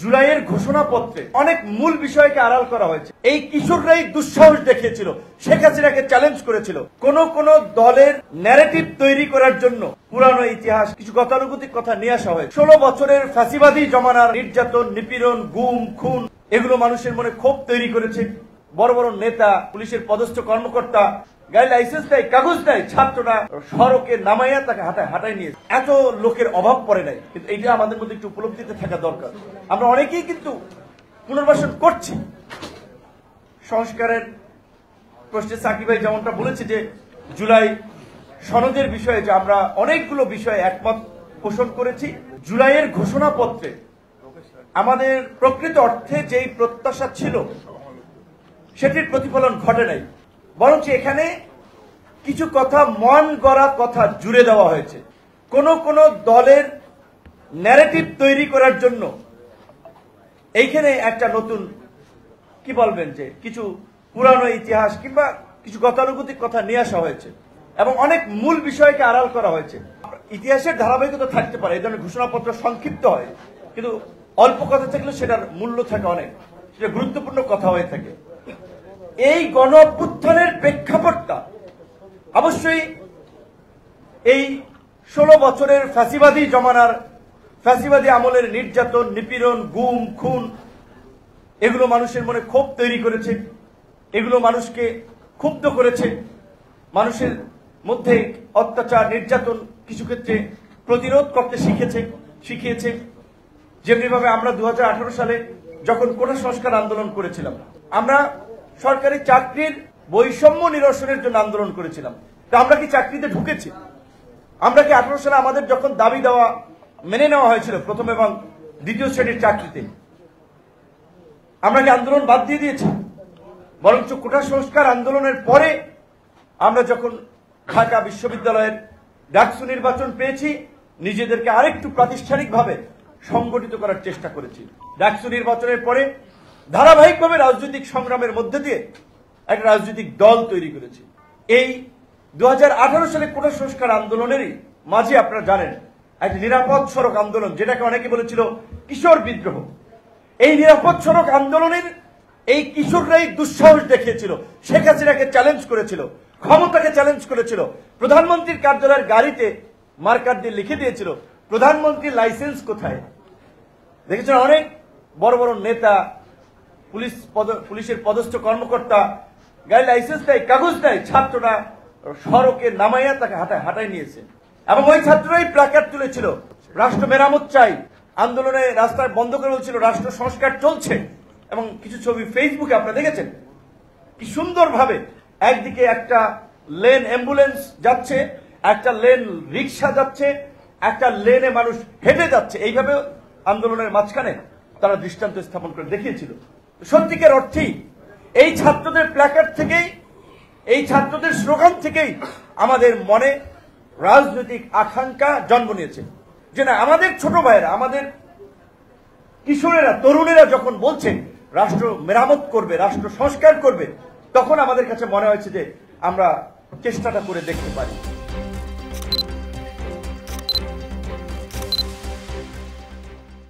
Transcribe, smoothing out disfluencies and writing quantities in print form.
জুলাইয়ের ঘোষণাপত্রে অনেক মূল বিষয়কে আড়াল করা হয়েছে। এই কিশোররাই দুঃসাহস দেখিয়েছিল, শেখ হাসিনাকে চ্যালেঞ্জ করেছিল। কোন কোন দলের ন্যারেটিভ তৈরি করার জন্য পুরানো ইতিহাস, কিছু গতানুগতিক কথা নিয়ে আসা হয়েছে। 16 বছরের ফ্যাসিবাদী জমানার নির্যাতন, নিপীড়ন, গুম, খুন, এগুলো মানুষের মনে ক্ষোভ তৈরি করেছে। বড় বড় নেতা, পুলিশের পদস্থ কর্মকর্তা গাড়ি লাইসেন্স দেয়, কাগজ দেয়, ছাত্ররা সড়কে নামাইয়া তাকে হাঁটায় নিয়ে এত লোকের অভাব পড়ে নাই। কিন্তু এইটা আমাদের মধ্যে একটু উপলব্ধিতে থাকা দরকার। আমরা অনেকেই কিন্তু পুনর্বাসন করছি। সংস্কারের প্রশ্নে সাকিব ভাই যেমনটা বলেছে যে জুলাই সনদের বিষয়ে যে আমরা অনেকগুলো বিষয়ে একমত পোষণ করেছি। জুলাইয়ের ঘোষণাপত্রে আমাদের প্রকৃত অর্থে যেই প্রত্যাশা ছিল সেটির প্রতিফলন ঘটে নাই, বরঞ্চ এখানে কিছু কথা মন গড়া কথা জুড়ে দেওয়া হয়েছে। কোন কোন দলের ন্যারেটিভ তৈরি করার জন্য এইখানে একটা নতুন কি বলবেন যে কিছু পুরানো ইতিহাস কিংবা কিছু গতানুগতিক কথা নিয়ে আসা হয়েছে এবং অনেক মূল বিষয়কে আড়াল করা হয়েছে। ইতিহাসের ধারাবাহিকতা থাকতে পারে, এই ধরনের ঘোষণাপত্র সংক্ষিপ্ত হয়, কিন্তু অল্প কথা থাকলে সেটার মূল্য থাকে অনেক, সেটা গুরুত্বপূর্ণ কথা হয়ে থাকে। এই গণ অভ্যুত্থানের প্রেক্ষাপটটা অবশ্যই এই 16 বছরের ফ্যাসিবাদী জমানার, ফ্যাসিবাদী আমলের নির্যাতন, নিপীড়ন, গুম, খুন, এগুলো মানুষের মনে ক্ষোভ তৈরি করেছে, এগুলো মানুষকে ক্ষুব্ধ করেছে। মানুষের মধ্যে অত্যাচার, নির্যাতন কিছু ক্ষেত্রে প্রতিরোধ করতে শিখিয়েছে। যেমনিভাবে আমরা 2018 সালে যখন কোটা সংস্কার আন্দোলন করেছিলাম, আমরা সরকারি চাকরির বৈষম্য নিরসনের জন্য আন্দোলন করেছিলাম। তা আমরা কি চাকরিতে ঢুকেছি? আমরা কি 18 সালে আমাদের যখন দাবি দেওয়া মেনে নেওয়া হয়েছিল প্রথম এবং দ্বিতীয় শ্রেণীর চাকরিতে, আমরা কি আন্দোলন বাদ দিয়ে দিয়েছি? বরঞ্চ কোটা সংস্কার আন্দোলনের পরে আমরা যখন ঢাকা বিশ্ববিদ্যালয়ের ডাকসু নির্বাচন পেয়েছি, নিজেদেরকে আরেকটু প্রাতিষ্ঠানিকভাবে সংগঠিত করার চেষ্টা করেছি। ডাকসু নির্বাচনের পরে ধারাবাহিকভাবে রাজনৈতিক সংগ্রামের মধ্যে দিয়ে একটা রাজনৈতিক দল তৈরি করেছি। এই 2018 সালে কোটা সংস্কার আন্দোলনেরই মাঝে আপনারা জানেন একটা নিরাপদ সড়ক আন্দোলন, যেটাকে অনেকে বলেছিল কিশোর বিদ্রোহ। এই নিরাপদ সড়ক আন্দোলনের এই কিশোররাই দুঃসাহস দেখিয়েছিল, শেখ হাসিনাকে চ্যালেঞ্জ করেছিল, ক্ষমতাকে চ্যালেঞ্জ করেছিল। প্রধানমন্ত্রীর কার্যালয়ের গাড়িতে মার্কার দিয়ে লিখে দিয়েছিল প্রধানমন্ত্রীর লাইসেন্স কোথায়। দেখেছেন অনেক বড় বড় নেতা, পুলিশের পদস্থ কর্মকর্তা গাড়ি লাইসেন্স দেয়, কাগজ দেয়, ছাত্ররা সড়কে নামাইয়া তাকে হাঁটায় নিয়েছে। এবং ওই ছাত্ররাই প্ল্যাকার্ড তুলেছিল রাষ্ট্র মেরামত চাই, আন্দোলনে রাস্তায় বন্ধ করে বলছিল রাষ্ট্র সংস্কার চলছে। এবং কিছু ছবি ফেসবুকে আপনারা দেখেছেন কি সুন্দরভাবে একদিকে একটা লেন অ্যাম্বুলেন্স যাচ্ছে, একটা লেন রিক্সা যাচ্ছে, একটা লেনে মানুষ হেঁটে যাচ্ছে। এইভাবে আন্দোলনের মাঝখানে তারা দৃষ্টান্ত স্থাপন করে দেখিয়েছিল। সত্যিকার অর্থেই এই ছাত্রদের প্ল্যাকার্ড থেকেই, এই ছাত্রদের স্লোগান থেকেই আমাদের মনে রাজনৈতিক আকাঙ্ক্ষা জন্ম নিয়েছে যে না, আমাদের ছোট ভাইয়েরা, আমাদের কিশোরেরা, তরুণেরা যখন বলছে রাষ্ট্র মেরামত করবে, রাষ্ট্র সংস্কার করবে, তখন আমাদের কাছে মনে হয়েছে যে আমরা চেষ্টাটা করে দেখতে পারি।